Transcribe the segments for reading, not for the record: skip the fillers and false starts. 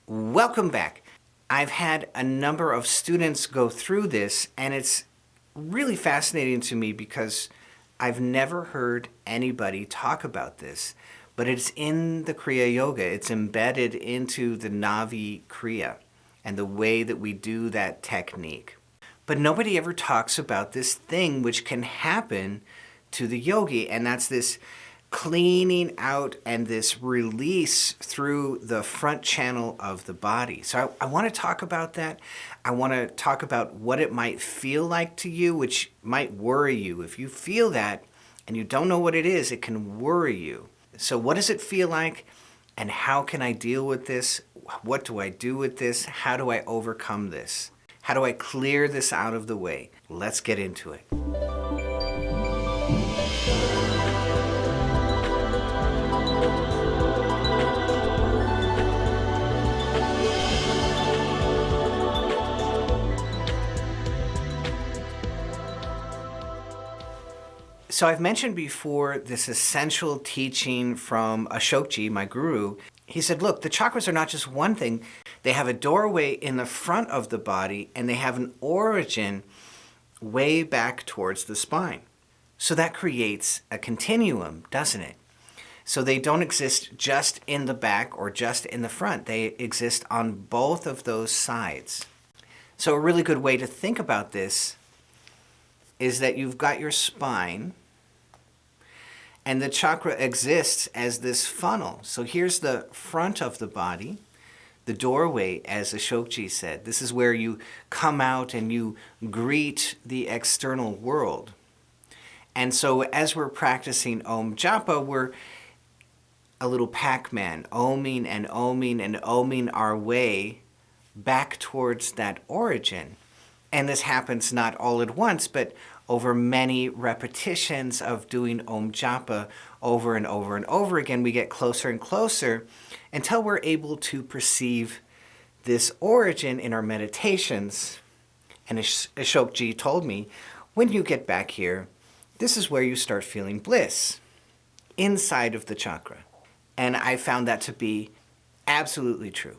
Welcome back. I've had a number of students go through this, and it's really fascinating to me because I've never heard anybody talk about this, but it's in the Kriya Yoga. It's embedded into the Navi Kriya and the way that we do that technique. But nobody ever talks about this thing which can happen to the yogi, and that's this cleaning out and this release through the front channel of the body. So I want to talk about that. I want to talk about what it might feel like to you, which might worry you. If you feel that and you don't know what it is, it can worry you. So what does it feel like, and how can I deal with this? What do I do with this? How do I overcome this? How do I clear this out of the way? Let's get into it. So I've mentioned before this essential teaching from Ashokji, my guru. He said, look, the chakras are not just one thing. They have a doorway in the front of the body, and they have an origin way back towards the spine. So that creates a continuum, doesn't it? So they don't exist just in the back or just in the front. They exist on both of those sides. So a really good way to think about this is that you've got your spine, and the chakra exists as this funnel. So here's the front of the body, the doorway, as Ashokji said. This is where you come out and you greet the external world. And so as we're practicing Om Japa, we're a little Pac-Man, oming and oming and oming our way back towards that origin. And this happens not all at once, but over many repetitions of doing Om Japa over and over and over again, we get closer and closer until we're able to perceive this origin in our meditations. And Ashokji told me, when you get back here, this is where you start feeling bliss inside of the chakra. And I found that to be absolutely true.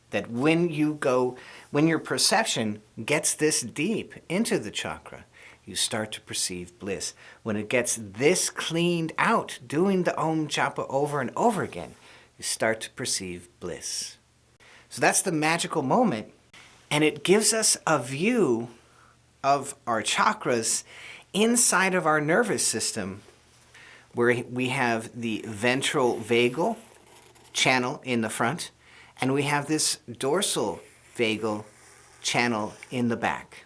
That when your perception gets this deep into the chakra, you start to perceive bliss. When it gets this cleaned out, doing the Om Japa over and over again, you start to perceive bliss. So that's the magical moment, and it gives us a view of our chakras inside of our nervous system, where we have the ventral vagal channel in the front, and we have this dorsal vagal channel in the back.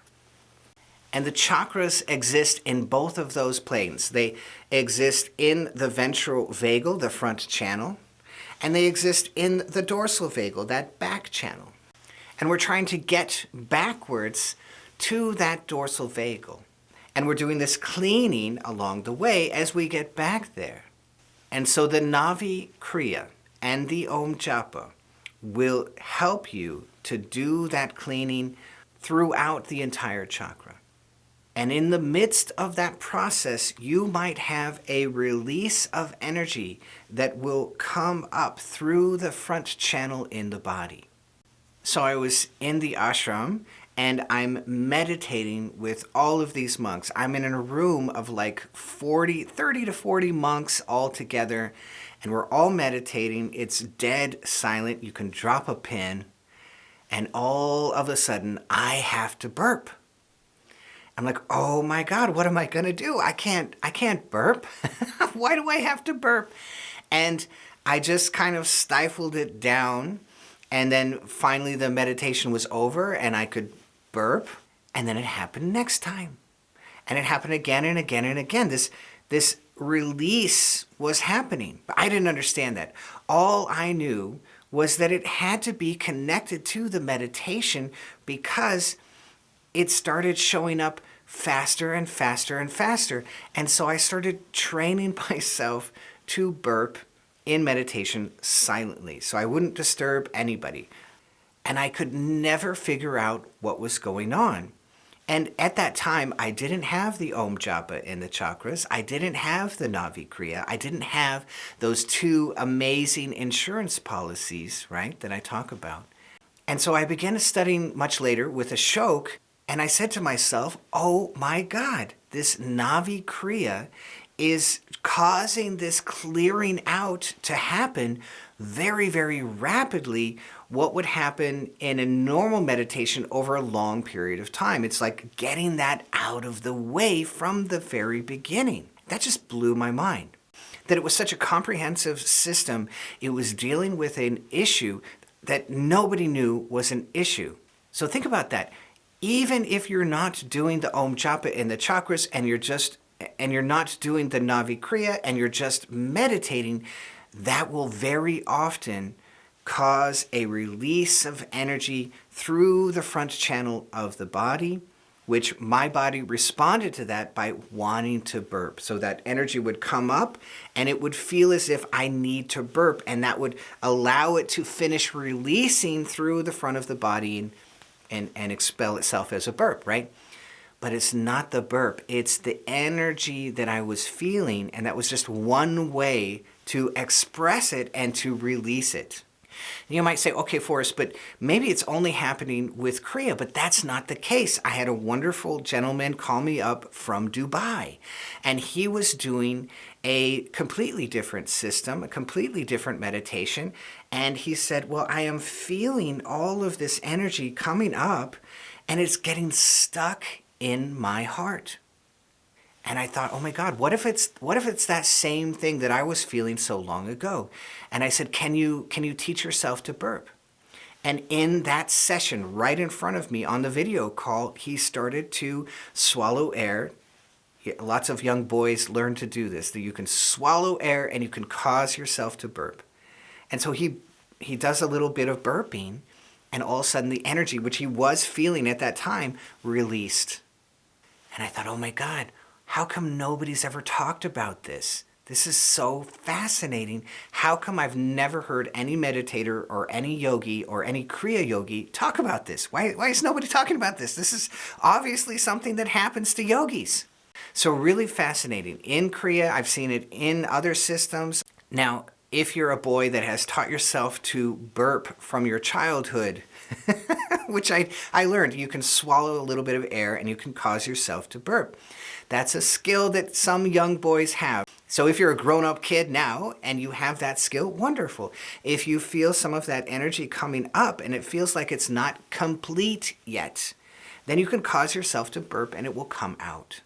And the chakras exist in both of those planes. They exist in the ventral vagal, the front channel, and they exist in the dorsal vagal, that back channel. And we're trying to get backwards to that dorsal vagal. And we're doing this cleaning along the way as we get back there. And so the Navi Kriya and the Om Japa will help you to do that cleaning throughout the entire chakra. And in the midst of that process, you might have a release of energy that will come up through the front channel in the body. So I was in the ashram, and I'm meditating with all of these monks. I'm in a room of like 30 to 40 monks all together, and we're all meditating. It's dead silent. You can drop a pin, and all of a sudden, I have to burp. I'm like, oh my God, what am I gonna do? I can't burp. Why do I have to burp? And I just kind of stifled it down, and then finally the meditation was over and I could burp, and then it happened next time. And it happened again and again and again. This release was happening. But I didn't understand that. All I knew was that it had to be connected to the meditation because it started showing up faster and faster and faster. And so I started training myself to burp in meditation silently, so I wouldn't disturb anybody. And I could never figure out what was going on. And at that time, I didn't have the Om Japa and the chakras. I didn't have the Navi Kriya. I didn't have those two amazing insurance policies, right, that I talk about. And so I began studying much later with Ashok, and I said to myself, oh my God, this Navi Kriya is causing this clearing out to happen very, very rapidly. What would happen in a normal meditation over a long period of time. It's like getting that out of the way from the very beginning. That just blew my mind. That it was such a comprehensive system, it was dealing with an issue that nobody knew was an issue. So think about that. Even if you're not doing the Om Japa and the chakras and you're not doing the Navi Kriya and you're just meditating, that will very often cause a release of energy through the front channel of the body, which my body responded to that by wanting to burp. So that energy would come up and it would feel as if I need to burp, and that would allow it to finish releasing through the front of the body and expel itself as a burp, right? But it's not the burp, it's the energy that I was feeling, and that was just one way to express it and to release it. You might say, okay, Forrest, but maybe it's only happening with Kriya, but that's not the case. I had a wonderful gentleman call me up from Dubai, and he was doing a completely different system, a completely different meditation, and he said, well, I am feeling all of this energy coming up, and it's getting stuck in my heart. And I thought, oh my God, what if it's that same thing that I was feeling so long ago? And I said, can you teach yourself to burp? And in that session, right in front of me on the video call, he started to swallow air. Lots of young boys learn to do this, that you can swallow air and you can cause yourself to burp. And so he does a little bit of burping, and all of a sudden the energy, which he was feeling at that time, released. And I thought, oh my God, how come nobody's ever talked about this? This is so fascinating. How come I've never heard any meditator or any yogi or any Kriya yogi talk about this? Why is nobody talking about this? This is obviously something that happens to yogis. So really fascinating. In Kriya, I've seen it in other systems. Now, if you're a boy that has taught yourself to burp from your childhood, which I learned, you can swallow a little bit of air and you can cause yourself to burp. That's a skill that some young boys have. So if you're a grown-up kid now and you have that skill, wonderful. If you feel some of that energy coming up and it feels like it's not complete yet, then you can cause yourself to burp and it will come out.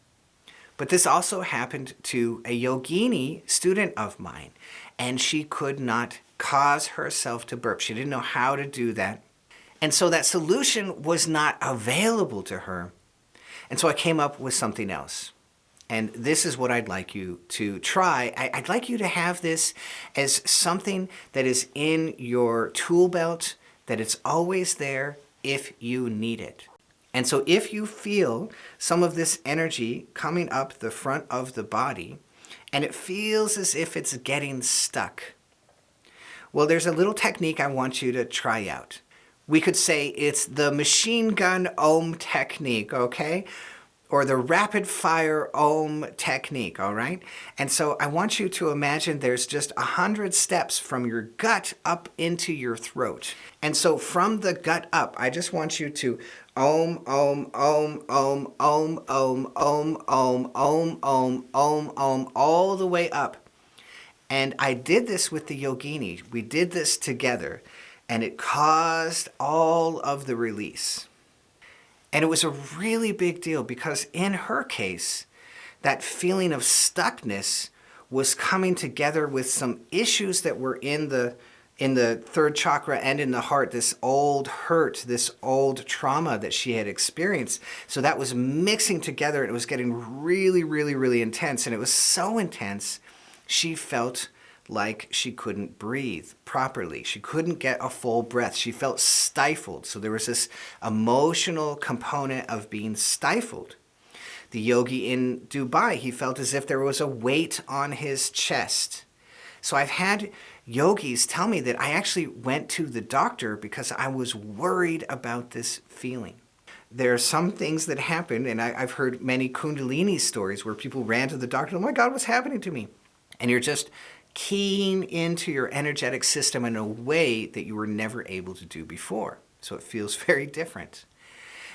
But this also happened to a yogini student of mine, and she could not cause herself to burp. She didn't know how to do that. And so that solution was not available to her. And so I came up with something else. And this is what I'd like you to try. I'd like you to have this as something that is in your tool belt, that it's always there if you need it. And so if you feel some of this energy coming up the front of the body, and it feels as if it's getting stuck, well, there's a little technique I want you to try out. We could say it's the machine gun Om technique, okay? Or the rapid fire Om technique, all right? And so I want you to imagine there's just 100 steps from your gut up into your throat. And so from the gut up, I just want you to Om, Om, Om, Om, Om, Om, Om, Om, Om, Om, Om, Om, all the way up. And I did this with the yogini. We did this together, and it caused all of the release. And it was a really big deal because in her case, that feeling of stuckness was coming together with some issues that were in the third chakra and in the heart, this old hurt, this old trauma that she had experienced. So that was mixing together, and it was getting really, really, really intense. And it was so intense, she felt like she couldn't breathe properly. She couldn't get a full breath. She felt stifled. So there was this emotional component of being stifled. The yogi in Dubai, he felt as if there was a weight on his chest. So I've had yogis tell me that I actually went to the doctor because I was worried about this feeling. there are some things that happen, and I've heard many Kundalini stories where people ran to the doctor, oh my God, what's happening to me? And you're just keying into your energetic system in a way that you were never able to do before. So it feels very different.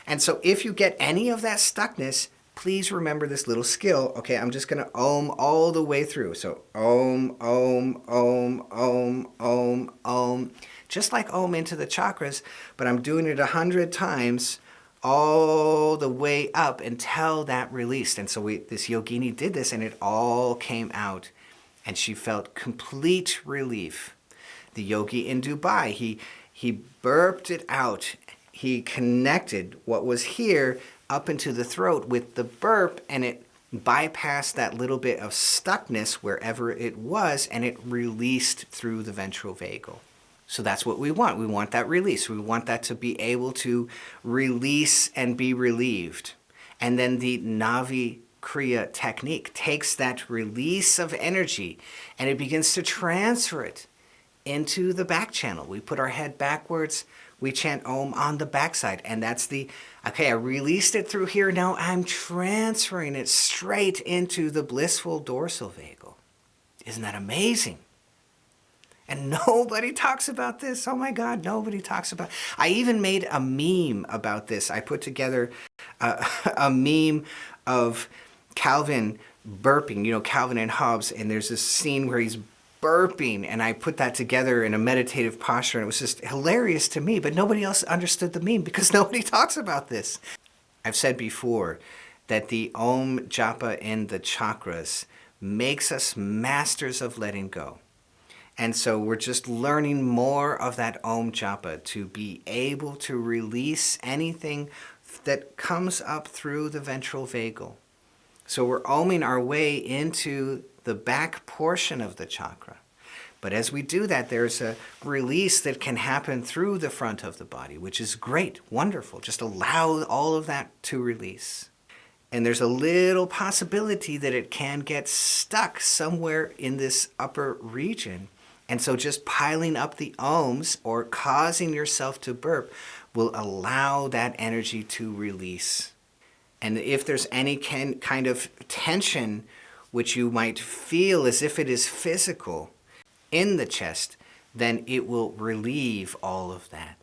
And so if you get any of that stuckness, please remember this little skill. Okay, I'm just going to Om all the way through. So Om, Om, Om, Om, Om, Om. Just like Om into the chakras, but I'm doing it 100 times all the way up until that released. And so this yogini did this, and it all came out. And she felt complete relief. The yogi in Dubai, he burped it out. He connected what was here up into the throat with the burp, and it bypassed that little bit of stuckness wherever it was, and it released through the ventral vagal. So that's what we want. We want that release. We want that to be able to release and be relieved. And then the Navi Kriya technique takes that release of energy and it begins to transfer it into the back channel. We put our head backwards, we chant Om on the backside, and that's okay, I released it through here, now I'm transferring it straight into the blissful dorsal vagal. Isn't that amazing? And nobody talks about this. Oh my God, nobody talks about it. I even made a meme about this. I put together a meme of Calvin burping, Calvin and Hobbes, and there's this scene where he's burping, and I put that together in a meditative posture, and it was just hilarious to me, but nobody else understood the meme because nobody talks about this. I've said before that the Om Japa in the chakras makes us masters of letting go. And so we're just learning more of that Om Japa to be able to release anything that comes up through the ventral vagal. So we're oming our way into the back portion of the chakra. But as we do that, there's a release that can happen through the front of the body, which is great, wonderful. Just allow all of that to release. And there's a little possibility that it can get stuck somewhere in this upper region. And so just piling up the ohms or causing yourself to burp will allow that energy to release. And if there's any kind of tension, which you might feel as if it is physical in the chest, then it will relieve all of that.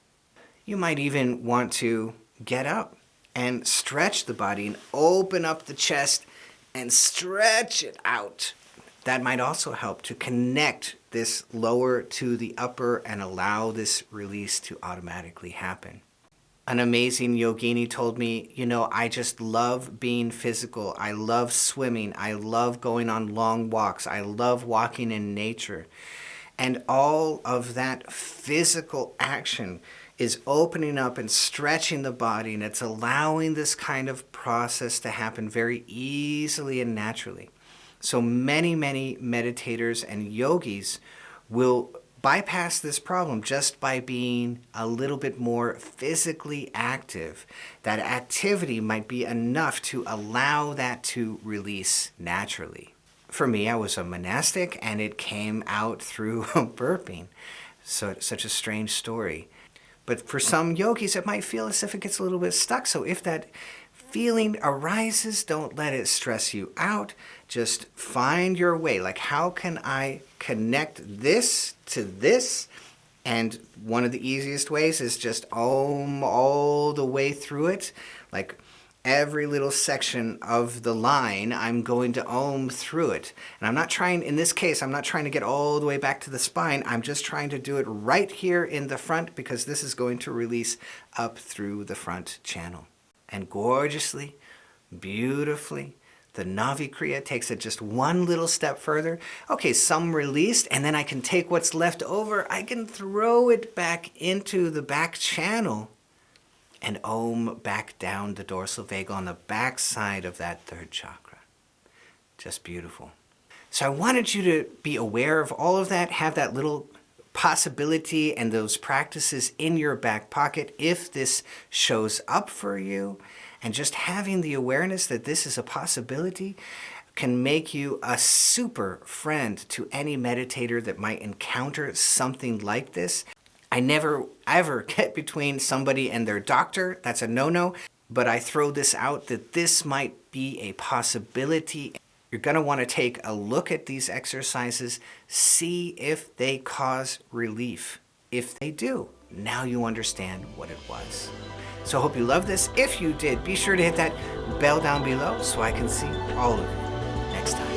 You might even want to get up and stretch the body and open up the chest and stretch it out. That might also help to connect this lower to the upper and allow this release to automatically happen. An amazing yogini told me, I just love being physical. I love swimming. I love going on long walks. I love walking in nature. And all of that physical action is opening up and stretching the body, and it's allowing this kind of process to happen very easily and naturally. So many, many meditators and yogis will bypass this problem just by being a little bit more physically active. That activity might be enough to allow that to release naturally. For me, I was a monastic, and it came out through burping. So it's such a strange story. But for some yogis, it might feel as if it gets a little bit stuck. So if that feeling arises, don't let it stress you out. Just find your way. Like, how can I connect this to this? And one of the easiest ways is just Om all the way through it. Like every little section of the line, I'm going to Om through it. And I'm not trying, in this case, I'm not trying to get all the way back to the spine. I'm just trying to do it right here in the front, because this is going to release up through the front channel. And gorgeously, beautifully, the Navi Kriya takes it just one little step further. Okay, some released, and then I can take what's left over, I can throw it back into the back channel and Om back down the dorsal vagal on the back side of that third chakra. Just beautiful. So I wanted you to be aware of all of that, have that little possibility and those practices in your back pocket if this shows up for you. And just having the awareness that this is a possibility can make you a super friend to any meditator that might encounter something like this. I never ever get between somebody and their doctor. That's a no-no. but I throw this out that this might be a possibility. You're going to want to take a look at these exercises, see if they cause relief. If they do, now you understand what it was. So I hope you love this. If you did, be sure to hit that bell down below so I can see all of you next time.